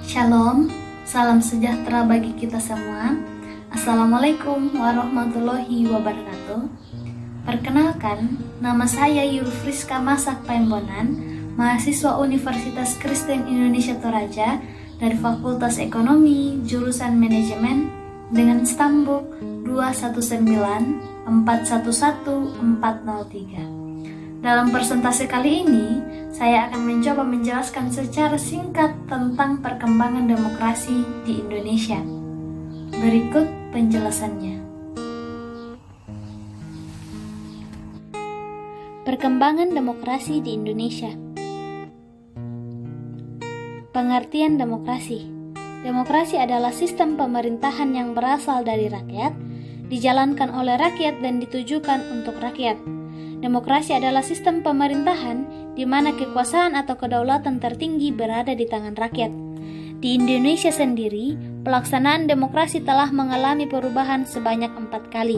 Shalom, salam sejahtera bagi kita semua. Assalamualaikum warahmatullahi wabarakatuh. Perkenalkan, nama saya Yulfriska Masak Paimbonan, mahasiswa Universitas Kristen Indonesia Toraja dari Fakultas Ekonomi, jurusan Manajemen dengan stambuk 219411403. Dalam presentasi kali ini, saya akan mencoba menjelaskan secara singkat tentang perkembangan demokrasi di Indonesia. Berikut penjelasannya. Perkembangan demokrasi di Indonesia. Pengertian demokrasi. Demokrasi adalah sistem pemerintahan yang berasal dari rakyat, dijalankan oleh rakyat dan ditujukan untuk rakyat. Demokrasi adalah sistem pemerintahan di mana kekuasaan atau kedaulatan tertinggi berada di tangan rakyat. Di Indonesia sendiri, pelaksanaan demokrasi telah mengalami perubahan sebanyak 4 kali.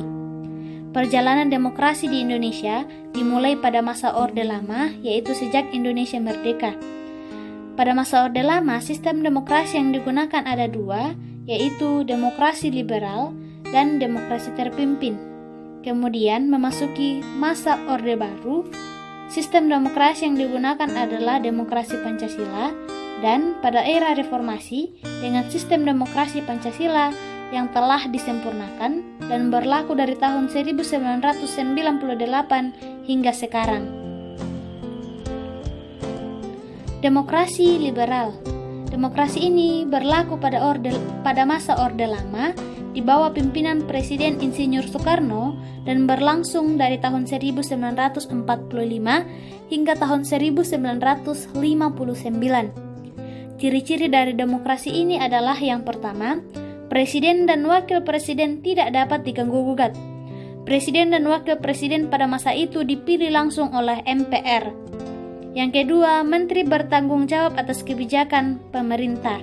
Perjalanan demokrasi di Indonesia dimulai pada masa Orde Lama, yaitu sejak Indonesia merdeka. Pada masa Orde Lama, sistem demokrasi yang digunakan ada 2, yaitu demokrasi liberal dan demokrasi terpimpin. Kemudian memasuki masa Orde Baru, sistem demokrasi yang digunakan adalah demokrasi Pancasila, dan pada era reformasi dengan sistem demokrasi Pancasila yang telah disempurnakan dan berlaku dari tahun 1998 hingga sekarang. Demokrasi liberal. Demokrasi ini berlaku pada masa Orde Lama di bawah pimpinan Presiden Insinyur Soekarno dan berlangsung dari tahun 1945 hingga tahun 1959. Ciri-ciri dari demokrasi ini adalah yang pertama, Presiden dan Wakil Presiden tidak dapat diganggu-gugat. Presiden dan Wakil Presiden pada masa itu dipilih langsung oleh MPR. Yang kedua, Menteri bertanggung jawab atas kebijakan pemerintah.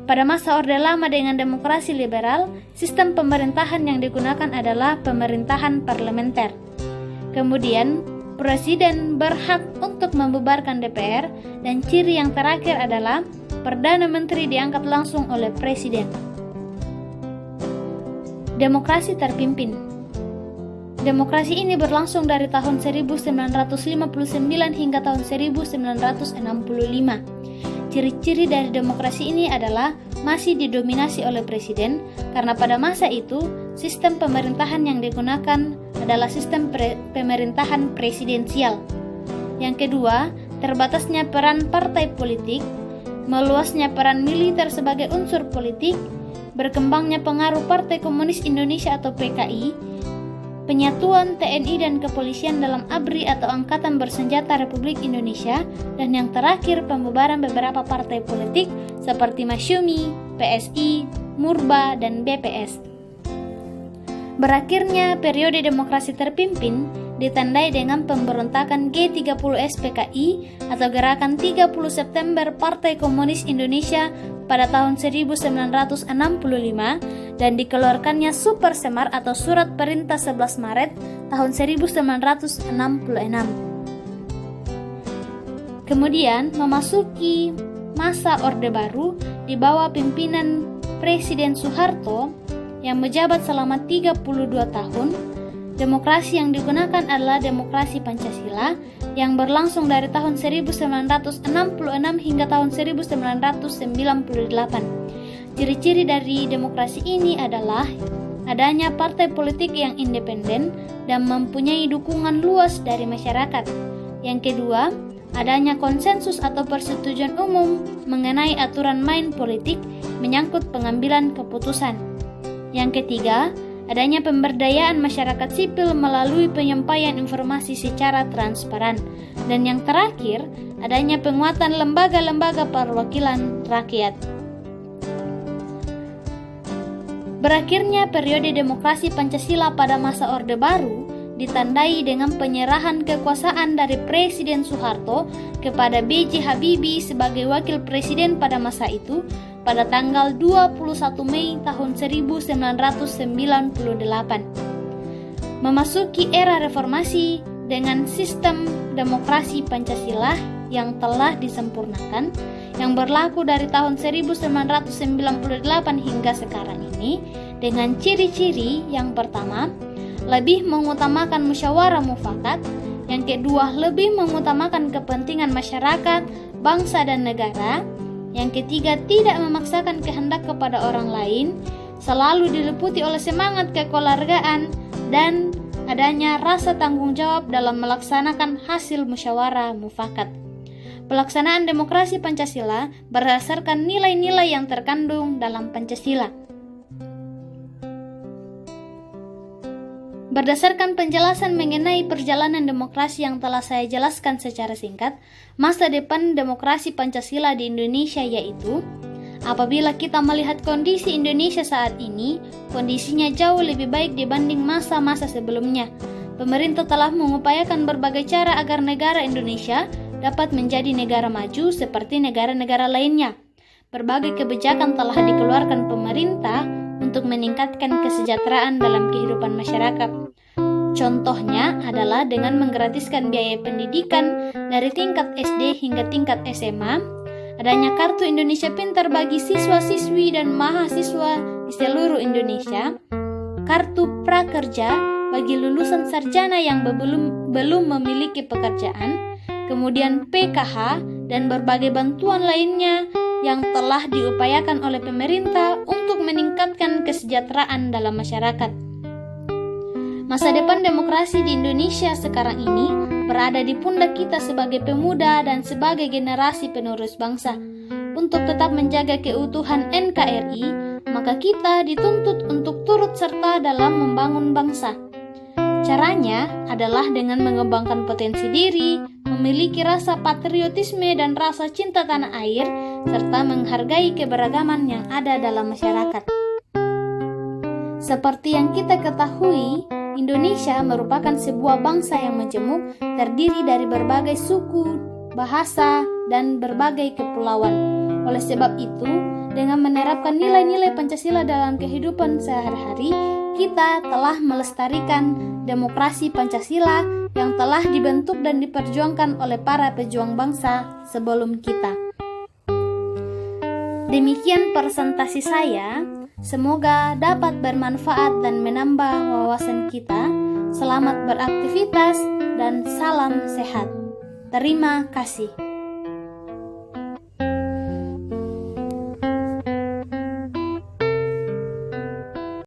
Pada masa Orde Lama dengan demokrasi liberal, sistem pemerintahan yang digunakan adalah pemerintahan parlementer. Kemudian, Presiden berhak untuk membubarkan DPR, dan ciri yang terakhir adalah Perdana Menteri diangkat langsung oleh Presiden. Demokrasi terpimpin. Demokrasi ini berlangsung dari tahun 1959 hingga tahun 1965. Ciri-ciri dari demokrasi ini adalah masih didominasi oleh presiden karena pada masa itu sistem pemerintahan yang digunakan adalah sistem pemerintahan presidensial. Yang kedua, terbatasnya peran partai politik, meluasnya peran militer sebagai unsur politik, berkembangnya pengaruh Partai Komunis Indonesia atau PKI, penyatuan TNI dan kepolisian dalam ABRI atau Angkatan Bersenjata Republik Indonesia, dan yang terakhir pembubaran beberapa partai politik seperti Masyumi, PSI, Murba, dan BPS. Berakhirnya periode demokrasi terpimpin ditandai dengan pemberontakan G30S PKI atau Gerakan 30 September Partai Komunis Indonesia pada tahun 1965 dan dikeluarkannya Super Semar atau Surat Perintah 11 Maret tahun 1966. Kemudian memasuki masa Orde Baru di bawah pimpinan Presiden Soeharto yang menjabat selama 32 tahun. Demokrasi yang digunakan adalah demokrasi Pancasila yang berlangsung dari tahun 1966 hingga tahun 1998. Ciri-ciri dari demokrasi ini adalah adanya partai politik yang independen dan mempunyai dukungan luas dari masyarakat. Yang kedua, adanya konsensus atau persetujuan umum mengenai aturan main politik menyangkut pengambilan keputusan. Yang ketiga, adanya pemberdayaan masyarakat sipil melalui penyampaian informasi secara transparan. Dan yang terakhir, adanya penguatan lembaga-lembaga perwakilan rakyat. Berakhirnya periode demokrasi Pancasila pada masa Orde Baru ditandai dengan penyerahan kekuasaan dari Presiden Soeharto kepada B.J. Habibie sebagai wakil presiden pada masa itu pada tanggal 21 Mei tahun 1998. Memasuki era reformasi dengan sistem demokrasi Pancasila yang telah disempurnakan, yang berlaku dari tahun 1998 hingga sekarang ini, dengan ciri-ciri yang pertama, lebih mengutamakan musyawarah mufakat, yang kedua, lebih mengutamakan kepentingan masyarakat, bangsa dan negara, yang ketiga, tidak memaksakan kehendak kepada orang lain, selalu diliputi oleh semangat kekeluargaan, dan adanya rasa tanggung jawab dalam melaksanakan hasil musyawarah mufakat. Pelaksanaan demokrasi Pancasila berdasarkan nilai-nilai yang terkandung dalam Pancasila. Berdasarkan penjelasan mengenai perjalanan demokrasi yang telah saya jelaskan secara singkat, masa depan demokrasi Pancasila di Indonesia yaitu, apabila kita melihat kondisi Indonesia saat ini, kondisinya jauh lebih baik dibanding masa-masa sebelumnya. Pemerintah telah mengupayakan berbagai cara agar negara Indonesia dapat menjadi negara maju seperti negara-negara lainnya. Berbagai kebijakan telah dikeluarkan pemerintah untuk meningkatkan kesejahteraan dalam kehidupan masyarakat. Contohnya adalah dengan menggratiskan biaya pendidikan dari tingkat SD hingga tingkat SMA, adanya Kartu Indonesia Pintar bagi siswa-siswi dan mahasiswa di seluruh Indonesia, Kartu Prakerja bagi lulusan sarjana yang belum memiliki pekerjaan, kemudian PKH dan berbagai bantuan lainnya yang telah diupayakan oleh pemerintah untuk meningkatkan kesejahteraan dalam masyarakat. Masa depan demokrasi di Indonesia sekarang ini berada di pundak kita sebagai pemuda dan sebagai generasi penerus bangsa. Untuk tetap menjaga keutuhan NKRI, maka kita dituntut untuk turut serta dalam membangun bangsa. Caranya adalah dengan mengembangkan potensi diri, memiliki rasa patriotisme dan rasa cinta tanah air, serta menghargai keberagaman yang ada dalam masyarakat. Seperti yang kita ketahui, Indonesia merupakan sebuah bangsa yang majemuk, terdiri dari berbagai suku, bahasa, dan berbagai kepulauan. Oleh sebab itu, dengan menerapkan nilai-nilai Pancasila dalam kehidupan sehari-hari, kita telah melestarikan demokrasi Pancasila yang telah dibentuk dan diperjuangkan oleh para pejuang bangsa sebelum kita. Demikian presentasi saya. Semoga dapat bermanfaat dan menambah wawasan kita. Selamat beraktivitas dan salam sehat. Terima kasih.